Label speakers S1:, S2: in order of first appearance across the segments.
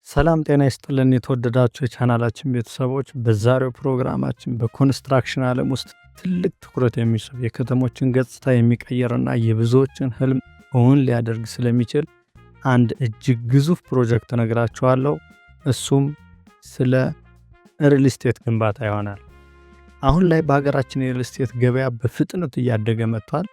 S1: ሰላም ጤና ይስጥልን የተወደዳችሁ የቻናላችን ቤተሰቦች፣ በዛሬው ፕሮግራማችን በኮንስትራክሽን ዓለም ውስጥ ትልቅ ትኩረት የሚስብ የከተሞችን ገጽታ የሚቀየርና የብዙዎችን ህልም እውን ሊያደርግ ስለሚችል አንድ እጅግ ግዙፍ ፕሮጀክት ነግራችኋለሁ። እሱም ስለ ሪል ስቴት ግንባታ ይሆናል። አሁን ላይ በሀገራችን የሪል ስቴት ገበያ በፍጥነት እያደገ መጥቷል።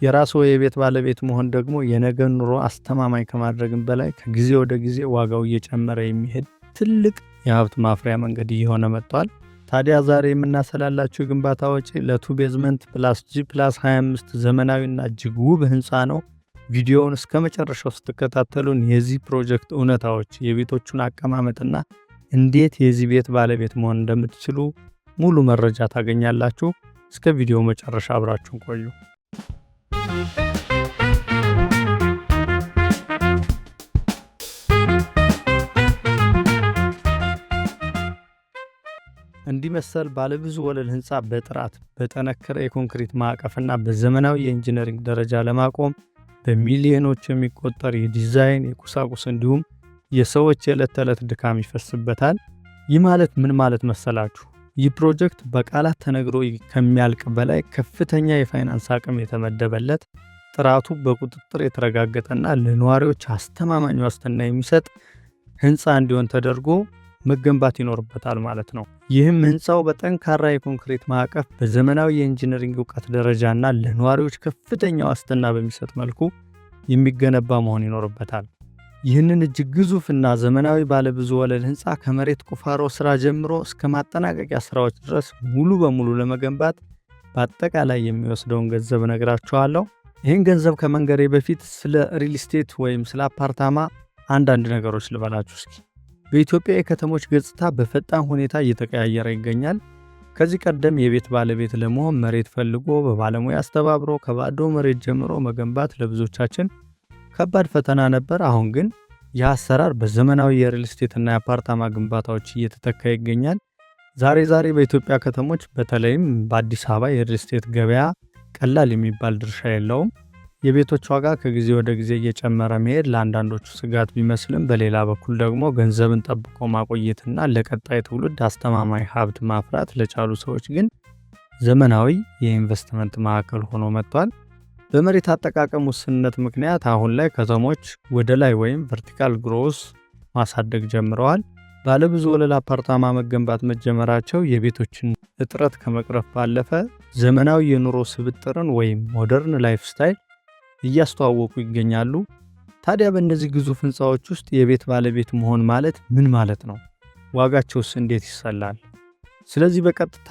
S1: የራስዎ የቤት ባለቤት መሆን ደግሞ የነገ ኑሮ አስተማማኝ ከማድረግም በላይ ከጊዜ ወደ ጊዜ ዋጋው እየጨመረ የሚሄድ ትልቅ የሀብት ማፍሪያ መንገድ እየሆነ መጥቷል። ታዲያ ዛሬ የምናሰላላችሁ የግንባታ ወጪ ለቱ ቤዝመንት ፕላስ ጂ ፕላስ 25 ዘመናዊና እጅግ ውብ ህንፃ ነው። ቪዲዮውን እስከ መጨረሻው ስትከታተሉን የዚህ ፕሮጀክት እውነታዎች፣ የቤቶቹን አቀማመጥና እንዴት የዚህ ቤት ባለቤት መሆን እንደምትችሉ ሙሉ መረጃ ታገኛላችሁ። እስከ ቪዲዮ መጨረሻ አብራችሁን ቆዩ። እንዲህ መሰል ባለብዙ ወለል ህንፃ በጥራት በጠነከረ የኮንክሪት ማዕቀፍና በዘመናዊ የኢንጂነሪንግ ደረጃ ለማቆም በሚሊዮኖች የሚቆጠር የዲዛይን የቁሳቁስ እንዲሁም የሰዎች የዕለት ተዕለት ድካም ይፈስበታል። ይህ ማለት ምን ማለት መሰላችሁ? ይህ ፕሮጀክት በቃላት ተነግሮ ከሚያልቅ በላይ ከፍተኛ የፋይናንስ አቅም የተመደበለት፣ ጥራቱ በቁጥጥር የተረጋገጠና ለነዋሪዎች አስተማማኝ ዋስትና የሚሰጥ ህንፃ እንዲሆን ተደርጎ መገንባት ይኖርበታል ማለት ነው። ይህም ህንፃው በጠንካራ የኮንክሪት ማዕቀፍ በዘመናዊ የኢንጂነሪንግ እውቀት ደረጃና ለነዋሪዎች ከፍተኛ ዋስትና በሚሰጥ መልኩ የሚገነባ መሆን ይኖርበታል። ይህንን እጅግ ግዙፍና ዘመናዊ ባለብዙ ወለል ህንፃ ከመሬት ቁፋሮ ስራ ጀምሮ እስከ ማጠናቀቂያ ስራዎች ድረስ ሙሉ በሙሉ ለመገንባት በአጠቃላይ የሚወስደውን ገንዘብ እነግራችኋለሁ። ይህን ገንዘብ ከመንገሬ በፊት ስለ ሪል ስቴት ወይም ስለ አፓርታማ አንዳንድ ነገሮች ልበላችሁ እስኪ። በኢትዮጵያ የከተሞች ገጽታ በፈጣን ሁኔታ እየተቀያየረ ይገኛል። ከዚህ ቀደም የቤት ባለቤት ለመሆን መሬት ፈልጎ በባለሙያ አስተባብሮ ከባዶ መሬት ጀምሮ መገንባት ለብዙዎቻችን ከባድ ፈተና ነበር። አሁን ግን ይህ አሰራር በዘመናዊ የሪል ስቴትና የአፓርታማ ግንባታዎች እየተተካ ይገኛል። ዛሬ በኢትዮጵያ ከተሞች በተለይም በአዲስ አበባ የሪል ስቴት ገበያ ቀላል የሚባል ድርሻ የለውም። የቤቶች ዋጋ ከጊዜ ወደ ጊዜ እየጨመረ መሄድ ለአንዳንዶቹ ስጋት ቢመስልም፣ በሌላ በኩል ደግሞ ገንዘብን ጠብቆ ማቆየትና ለቀጣይ ትውልድ አስተማማኝ ሀብት ማፍራት ለቻሉ ሰዎች ግን ዘመናዊ የኢንቨስትመንት ማዕከል ሆኖ መጥቷል። በመሬት አጠቃቀም ውስንነት ምክንያት አሁን ላይ ከተሞች ወደ ላይ ወይም ቨርቲካል ግሮስ ማሳደግ ጀምረዋል። ባለብዙ ወለል አፓርታማ መገንባት መጀመራቸው የቤቶችን እጥረት ከመቅረፍ ባለፈ ዘመናዊ የኑሮ ስብጥርን ወይም ሞደርን ላይፍ ስታይል እያስተዋወቁ ይገኛሉ። ታዲያ በእነዚህ ግዙፍ ህንፃዎች ውስጥ የቤት ባለቤት መሆን ማለት ምን ማለት ነው? ዋጋቸውስ እንዴት ይሰላል? ስለዚህ በቀጥታ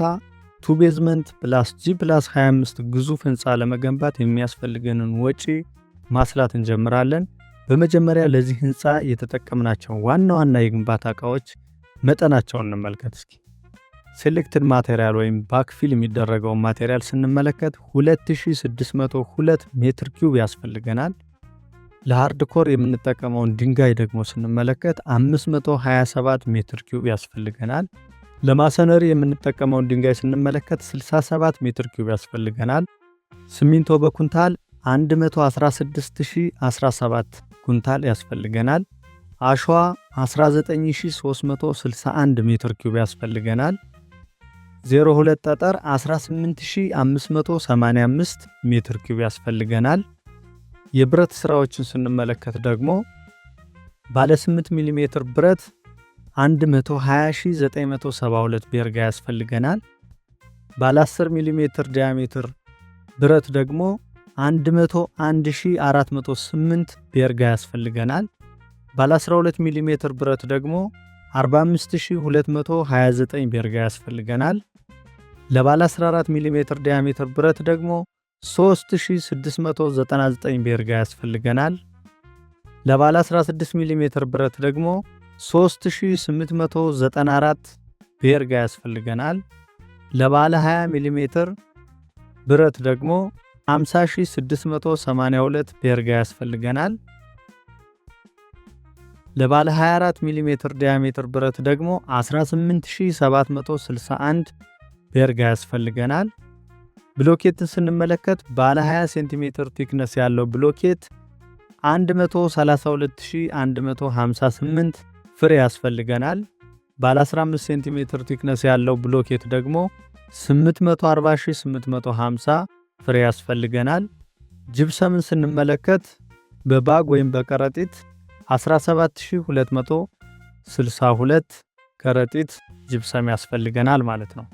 S1: ቱ ቤዝመንት ፕላስ ጂ ፕላስ 25 ግዙፍ ህንፃ ለመገንባት የሚያስፈልገንን ወጪ ማስላት እንጀምራለን። በመጀመሪያ ለዚህ ህንፃ የተጠቀምናቸው ዋና ዋና የግንባታ ዕቃዎች መጠናቸውን እንመልከት እስኪ። ሴሌክትድ ማቴሪያል ወይም ባክፊል የሚደረገውን ማቴሪያል ስንመለከት 2602 ሜትር ኪዩብ ያስፈልገናል። ለሃርድኮር የምንጠቀመውን ድንጋይ ደግሞ ስንመለከት 527 ሜትር ኪዩብ ያስፈልገናል። ለማሰነሪ የምንጠቀመውን ድንጋይ ስንመለከት 67 ሜትር ኪዩብ ያስፈልገናል። ሲሚንቶ በኩንታል 116017 ኩንታል ያስፈልገናል። አሸዋ 19361 ሜትር ኪዩብ ያስፈልገናል። 02 ጠጠር 18585 ሜትር ኪዩብ ያስፈልገናል። የብረት ስራዎችን ስንመለከት ደግሞ ባለ 8 ሚሜ ብረት 120972 ቤርጋ ያስፈልገናል። ባለ 10 ሚሜ ዲያሜትር ብረት ደግሞ 101408 ቤርጋ ያስፈልገናል። ባለ 12 ሚሜ ብረት ደግሞ 45229 ቤርጋ ያስፈልገናል። ለባለ 14 ሚሜ ዲያሜትር ብረት ደግሞ 3699 ቤርጋ ያስፈልገናል። ለባለ 16 ሚሜ ብረት ደግሞ 3894 ቤርጋ ያስፈልገናል። ለባለ 20 ሚሜ ብረት ደግሞ 50682 ቤርጋ ያስፈልገናል። ለባለ 24 ሚሜ ዲያሜትር ብረት ደግሞ 18761 ቤርጋ ያስፈልገናል። ብሎኬትን ስንመለከት ባለ 20 ሴንቲሜትር ቲክነስ ያለው ብሎኬት 132158 ፍሬ ያስፈልገናል። ባለ 15 ሴንቲሜትር ቲክነስ ያለው ብሎኬት ደግሞ 840850 ፍሬ ያስፈልገናል። ጅብሰምን ስንመለከት በባግ ወይም በከረጢት 17262 ከረጢት ጅብሰም ያስፈልገናል ማለት ነው።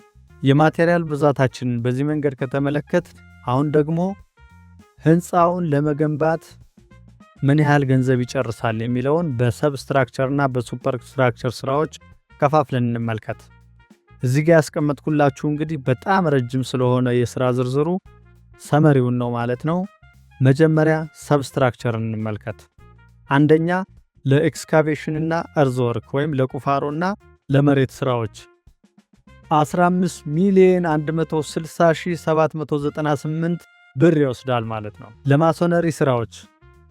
S1: የማቴሪያል ብዛታችንን በዚህ መንገድ ከተመለከት አሁን ደግሞ ህንፃውን ለመገንባት ምን ያህል ገንዘብ ይጨርሳል የሚለውን በሰብስትራክቸር እና በሱፐር ስትራክቸር ስራዎች ከፋፍለን እንመልከት። እዚህ ጋር ያስቀመጥኩላችሁ እንግዲህ በጣም ረጅም ስለሆነ የስራ ዝርዝሩ ሰመሪውን ነው ማለት ነው። መጀመሪያ ሰብስትራክቸር እንመልከት። አንደኛ ለኤክስካቬሽን እና እርዝወርክ ወይም ለቁፋሮና ለመሬት ስራዎች 15,160,798 ብር ይወስዳል ማለት ነው። ለማሶነሪ ስራዎች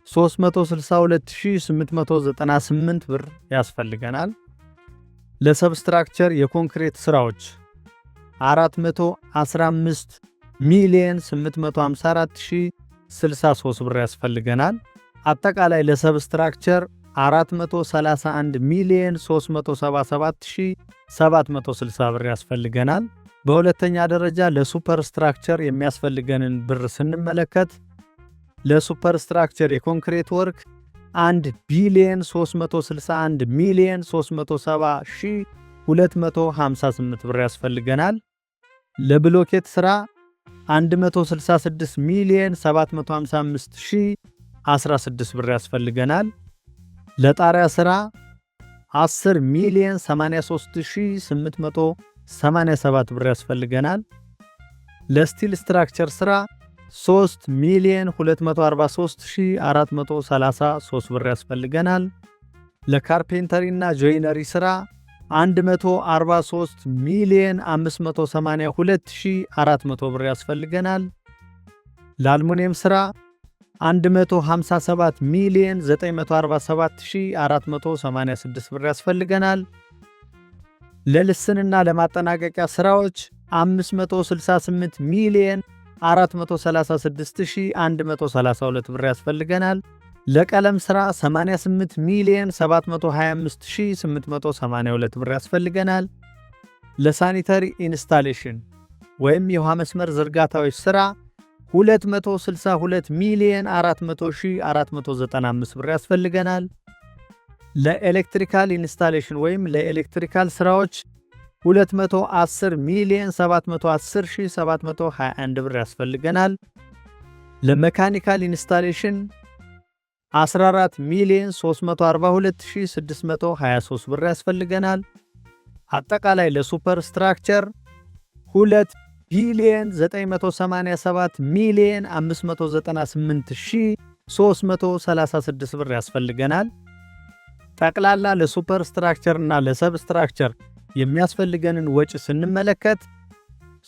S1: 362,898 ብር ያስፈልገናል። ለሰብስትራክቸር የኮንክሪት ስራዎች 415,854,063 ብር ያስፈልገናል። አጠቃላይ ለሰብስትራክቸር 431,377,760 ብር ያስፈልገናል። በሁለተኛ ደረጃ ለሱፐር ስትራክቸር የሚያስፈልገንን ብር ስንመለከት ለሱፐር ስትራክቸር የኮንክሪት ወርክ 1,361,370,258 ብር ያስፈልገናል። ለብሎኬት ሥራ 166,755,016 ብር ያስፈልገናል። ለጣሪያ ሥራ 10,083,887 ብር ያስፈልገናል። ለስቲል ስትራክቸር ሥራ 3,243,433 ብር ያስፈልገናል። ለካርፔንተሪና ጆይነሪ ሥራ 143,582,400 ብር ያስፈልገናል። ለአልሙኒየም ሥራ 157,947,486 ብር ያስፈልገናል። ለልስንና ለማጠናቀቂያ ሥራዎች 568,436,132 ብር ያስፈልገናል። ለቀለም ሥራ 88,725,882 ብር ያስፈልገናል። ለሳኒተሪ ኢንስታሌሽን ወይም የውሃ መስመር ዝርጋታዎች ሥራ 262,400,495 ብር ያስፈልገናል። ለኤሌክትሪካል ኢንስታሌሽን ወይም ለኤሌክትሪካል ሥራዎች 210,710,721 ብር ያስፈልገናል። ለሜካኒካል ኢንስታሌሽን 14,342,623 ብር ያስፈልገናል። አጠቃላይ ለሱፐር ስትራክቸር 2,987,598,336 ብር ያስፈልገናል። ጠቅላላ ለሱፐር ስትራክቸር እና ለሰብ ስትራክቸር የሚያስፈልገንን ወጪ ስንመለከት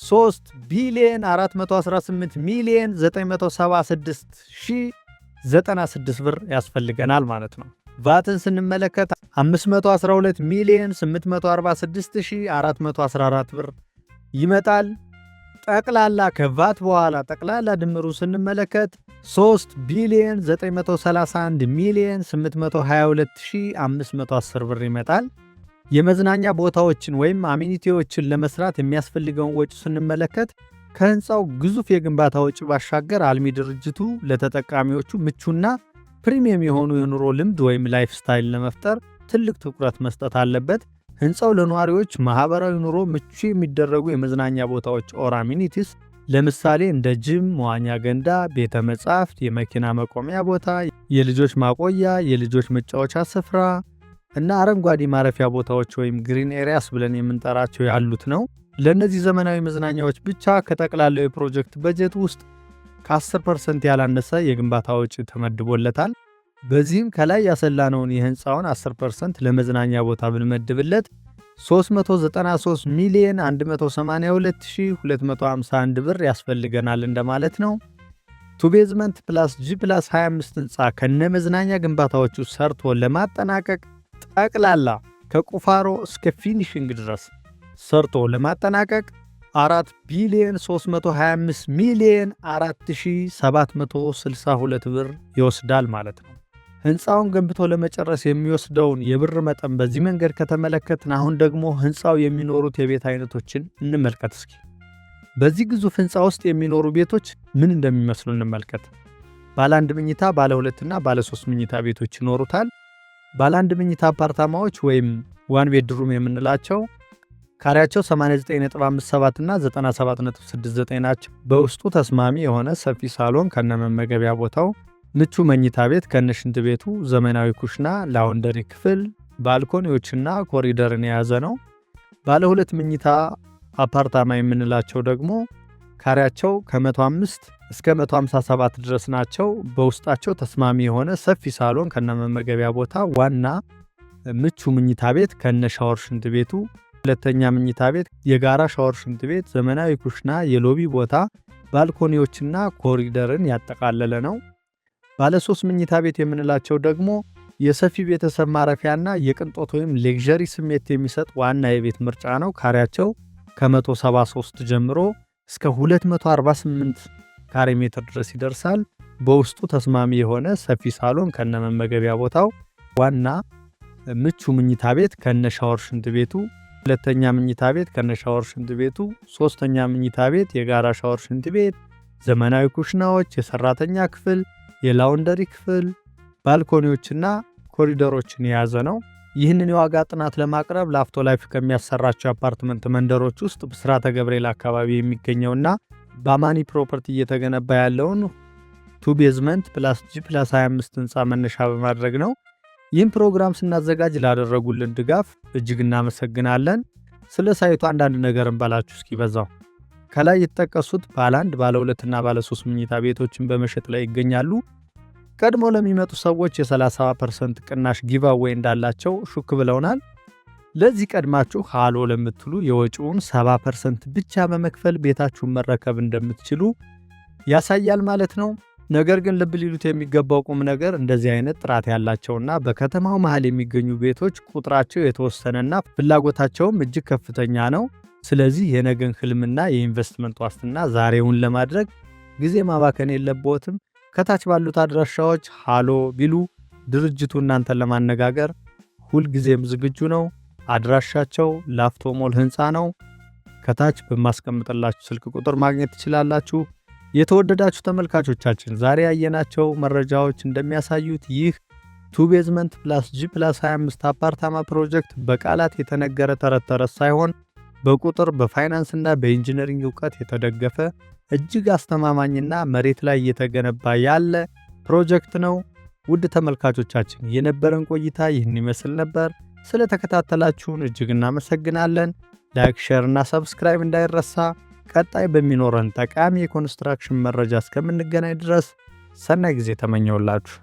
S1: 3,418,976,096 ብር ያስፈልገናል ማለት ነው። ቫትን ስንመለከት 512,846,414 ብር ይመጣል። ጠቅላላ ከቫት በኋላ ጠቅላላ ድምሩ ስንመለከት 3,931,822,510 ብር ይመጣል። የመዝናኛ ቦታዎችን ወይም አሚኒቲዎችን ለመስራት የሚያስፈልገውን ወጪ ስንመለከት ከህንፃው ግዙፍ የግንባታ ወጪ ባሻገር አልሚ ድርጅቱ ለተጠቃሚዎቹ ምቹና ፕሪሚየም የሆኑ የኑሮ ልምድ ወይም ላይፍ ስታይል ለመፍጠር ትልቅ ትኩረት መስጠት አለበት። ህንፃው ለነዋሪዎች ማህበራዊ ኑሮ ምቹ የሚደረጉ የመዝናኛ ቦታዎች ኦር አሚኒቲስ ለምሳሌ እንደ ጂም፣ መዋኛ ገንዳ፣ ቤተ መጻሕፍት፣ የመኪና መቆሚያ ቦታ፣ የልጆች ማቆያ፣ የልጆች መጫወቻ ስፍራ እና አረንጓዴ ማረፊያ ቦታዎች ወይም ግሪን ኤሪያስ ብለን የምንጠራቸው ያሉት ነው። ለእነዚህ ዘመናዊ መዝናኛዎች ብቻ ከጠቅላላው የፕሮጀክት በጀት ውስጥ ከ10% ያላነሰ የግንባታ ወጪ ተመድቦለታል። በዚህም ከላይ ያሰላነውን የህንፃውን 10% ለመዝናኛ ቦታ ብንመድብለት 393,182,251 ብር ያስፈልገናል እንደማለት ነው። ቱ ቤዝመንት ፕላስ ጂ ፕላስ 25 ህንፃ ከነ መዝናኛ ግንባታዎቹ ሰርቶ ለማጠናቀቅ ጠቅላላ ከቁፋሮ እስከ ፊኒሽንግ ድረስ ሰርቶ ለማጠናቀቅ 4,325,004,762 ብር ይወስዳል ማለት ነው። ህንፃውን ገንብቶ ለመጨረስ የሚወስደውን የብር መጠን በዚህ መንገድ ከተመለከትን አሁን ደግሞ ህንፃው የሚኖሩት የቤት አይነቶችን እንመልከት እስኪ። በዚህ ግዙፍ ህንፃ ውስጥ የሚኖሩ ቤቶች ምን እንደሚመስሉ እንመልከት። ባለ 1 መኝታ፣ ባለ 2 እና ባለ 3 መኝታ ቤቶች ይኖሩታል። ባለ 1 መኝታ አፓርታማዎች ወይም ዋን ቤድሩም የምንላቸው ካሬያቸው 89.57 እና 97.69 ናቸው። በውስጡ ተስማሚ የሆነ ሰፊ ሳሎን ከነመመገቢያ ቦታው፣ ምቹ መኝታ ቤት ከነሽንት ቤቱ፣ ዘመናዊ ኩሽና፣ ላውንደሪ ክፍል፣ ባልኮኒዎችና ኮሪደርን የያዘ ነው። ባለ 2 መኝታ አፓርታማ የምንላቸው ደግሞ ካሬያቸው ከ105 እስከ 157 ድረስ ናቸው። በውስጣቸው ተስማሚ የሆነ ሰፊ ሳሎን ከነመመገቢያ ቦታ፣ ዋና ምቹ መኝታ ቤት ከነ ሻወር ሽንት ቤቱ፣ ሁለተኛ መኝታ ቤት፣ የጋራ ሻወር ሽንት ቤት፣ ዘመናዊ ኩሽና፣ የሎቢ ቦታ፣ ባልኮኒዎችና ኮሪደርን ያጠቃለለ ነው። ባለ 3 መኝታ ቤት የምንላቸው ደግሞ የሰፊ ቤተሰብ ማረፊያና የቅንጦት ወይም ሌክዠሪ ስሜት የሚሰጥ ዋና የቤት ምርጫ ነው። ካሬያቸው ከ173 ጀምሮ እስከ 248 ካሬ ሜትር ድረስ ይደርሳል። በውስጡ ተስማሚ የሆነ ሰፊ ሳሎን ከነመመገቢያ ቦታው፣ ዋና ምቹ መኝታ ቤት ከነ ሻወር ሽንት ቤቱ፣ ሁለተኛ መኝታ ቤት ከነ ሻወር ሽንት ቤቱ፣ ሶስተኛ መኝታ ቤት፣ የጋራ ሻወር ሽንት ቤት፣ ዘመናዊ ኩሽናዎች፣ የሰራተኛ ክፍል፣ የላውንደሪ ክፍል፣ ባልኮኒዎችና ኮሪደሮችን የያዘ ነው። ይህንን የዋጋ ጥናት ለማቅረብ ላፍቶ ላይፍ ከሚያሰራቸው አፓርትመንት መንደሮች ውስጥ ብስራተ ገብርኤል አካባቢ የሚገኘውና በአማኒ ፕሮፐርቲ እየተገነባ ያለውን 2 ቤዝመንት ፕላስ ጂ ፕላስ 25 ህንፃ መነሻ በማድረግ ነው። ይህን ፕሮግራም ስናዘጋጅ ላደረጉልን ድጋፍ እጅግ እናመሰግናለን። ስለ ሳይቱ አንዳንድ ነገር እንበላችሁ እስኪ በዛው። ከላይ የተጠቀሱት ባለ 1፣ ባለ 2 እና ባለ 3 መኝታ ቤቶችን በመሸጥ ላይ ይገኛሉ። ቀድሞ ለሚመጡ ሰዎች የ30% ቅናሽ ጊቫዌይ እንዳላቸው ሹክ ብለውናል። ለዚህ ቀድማችሁ ሃሎ ለምትሉ የወጪውን 70% ብቻ በመክፈል ቤታችሁን መረከብ እንደምትችሉ ያሳያል ማለት ነው። ነገር ግን ልብ ሊሉት የሚገባው ቁም ነገር እንደዚህ አይነት ጥራት ያላቸውና በከተማው መሃል የሚገኙ ቤቶች ቁጥራቸው የተወሰነና ፍላጎታቸውም እጅግ ከፍተኛ ነው። ስለዚህ የነገን ህልምና የኢንቨስትመንት ዋስትና ዛሬውን ለማድረግ ጊዜ ማባከን የለብዎትም። ከታች ባሉት አድራሻዎች ሃሎ ቢሉ ድርጅቱ እናንተን ለማነጋገር ሁልጊዜም ዝግጁ ነው። አድራሻቸው ላፍቶ ሞል ህንፃ ነው። ከታች በማስቀምጥላችሁ ስልክ ቁጥር ማግኘት ትችላላችሁ። የተወደዳችሁ ተመልካቾቻችን ዛሬ ያየናቸው መረጃዎች እንደሚያሳዩት ይህ 2 ቤዝመንት ፕላስ ጂ ፕላስ 25 አፓርታማ ፕሮጀክት በቃላት የተነገረ ተረት ተረት ሳይሆን በቁጥር በፋይናንስና በኢንጂነሪንግ እውቀት የተደገፈ እጅግ አስተማማኝና መሬት ላይ እየተገነባ ያለ ፕሮጀክት ነው። ውድ ተመልካቾቻችን የነበረን ቆይታ ይህን ይመስል ነበር። ስለተከታተላችሁን እጅግ እናመሰግናለን። ላይክ፣ ሼር እና ሰብስክራይብ እንዳይረሳ። ቀጣይ በሚኖረን ጠቃሚ የኮንስትራክሽን መረጃ እስከምንገናኝ ድረስ ሰናይ ጊዜ ተመኘውላችሁ።